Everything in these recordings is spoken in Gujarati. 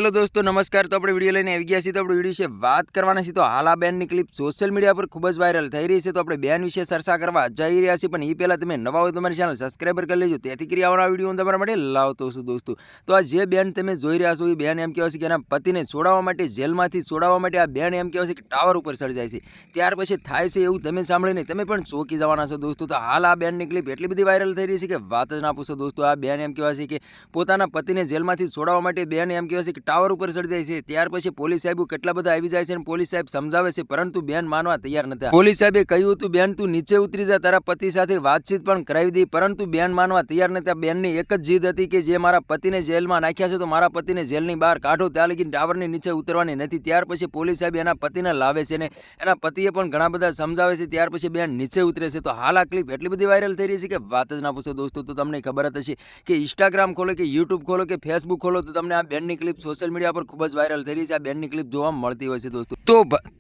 હેલો દોસ્તો નમસ્કાર। તો આપણે વિડીયો લઈને આવી ગયા છીએ। તો આપણે વિડીયો વિશે વાત કરવાના છીએ। તો હાલ આ બેનની ક્લિપ સોશિયલ મીડિયા પર ખૂબ જ વાયરલ થઈ રહી છે। તો આપણે બેન વિશે ચર્ચા કરવા જઈ રહ્યા છીએ, પણ એ પહેલાં તમે નવા હોય તો તમારી ચેનલ સબસ્ક્રાઈબર કરી લેજો, તેથી કરી આવવાના વિડીયો હું તમારા માટે લાવતો છું દોસ્તો। તો આ જે બેન તમે જોઈ રહ્યા છો એ બેન એમ કહેવાય છે કે એના પતિને છોડાવવા માટે, જેલમાંથી છોડાવવા માટે આ બેન એમ કહેવાય છે કે ટાવર ઉપર ચડી જાય છે। ત્યાર પછી થાય છે એવું તમે સાંભળીને તમે પણ ચોંકી જવાના છો દોસ્તો। તો હાલ આ બેનની ક્લિપ એટલી બધી વાયરલ થઈ રહી છે કે વાત જ ના પૂછો દોસ્તો। આ બેન એમ કહેવાય છે કે પોતાના પતિને જેલમાંથી છોડાવવા માટે બેન એમ કહેવાય છે કે ટાવર ઉપર ચડી જાય છે। ત્યાર પછી પોલીસ સાહેબ કેટલા બધા આવી જાય છે અને પોલીસ સાહેબ સમજાવે છે, પરંતુ બેન માનવા તૈયાર નતા। પોલીસ સાહેબે કહ્યું હતું બેન તું નીચે ઉતરી જા, તારા પતિ સાથે વાતચીત પણ કરાવી દી, પરંતુ બેન માનવા તૈયાર નતા। બેનની એક જ જીદ હતી કે જે મારા પતિને જેલમાં નાખ્યા છે તો મારા પતિને જેલની બહાર કાઢો, ત્યાં લગી ટાવરની નીચે ઉતરવાની નથી। ત્યાર પછી પોલીસ સાહેબ એના પતિને લાવે છે ને એના પતિએ પણ ઘણા બધા સમજાવે છે। ત્યાર પછી બેન નીચે ઉતરે છે। તો હાલ આ ક્લિપ એટલી બધી વાયરલ થઈ રહી છે કે વાત જ ના પૂછો દોસ્તો। તો તમને ખબર જ હશે કે ઇન્સ્ટાગ્રામ ખોલો કે યુટ્યુબ ખોલો કે ફેસબુક ખોલો તો તમને આ બેનની ક્લિપ સોશિયલ મીડિયા પર ખૂબ જ વાયરલ થઈ રહી છે। આ બેનની ક્લિપ જોવા મળતી હોય છે દોસ્તો।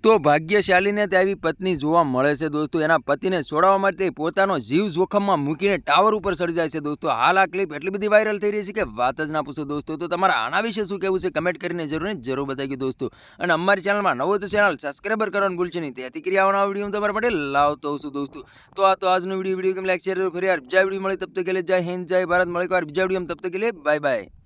તો ભાગ્યશાળીને આવી પત્ની જોવા મળે છે દોસ્તો। એના પતિને છોડાવવા માટે પોતાનો જીવ જોખમમાં મૂકીને ટાવર ઉપર ચડી જાય છે દોસ્તો। હાલ આ ક્લિપ એટલી બધી વાયરલ થઈ રહી છે કે વાત જ ના પૂછો દોસ્તો। તો તમારા આના વિશે શું કહેવું છે કમેન્ટ કરીને જરૂર બતાવી દોસ્તો। અને અમારી ચેનલમાં નવો તો ચેનલ સબસ્ક્રાઈબર કરવાનું ભૂલશો નહીં, તેથી કરી આવવાના વિડીયો હું તમારા માટે લાવતો હોઉં છું દોસ્તો। તો આ તો આજનો વિડીયો કેમ લાઈક શેર ફરી યાર બીજા વિડીયો મળે તબ તક કે लिए जय हिंद जय भारत। મળે એક વાર બીજા વિડીયો તબ તક કે लिए बाय बाय।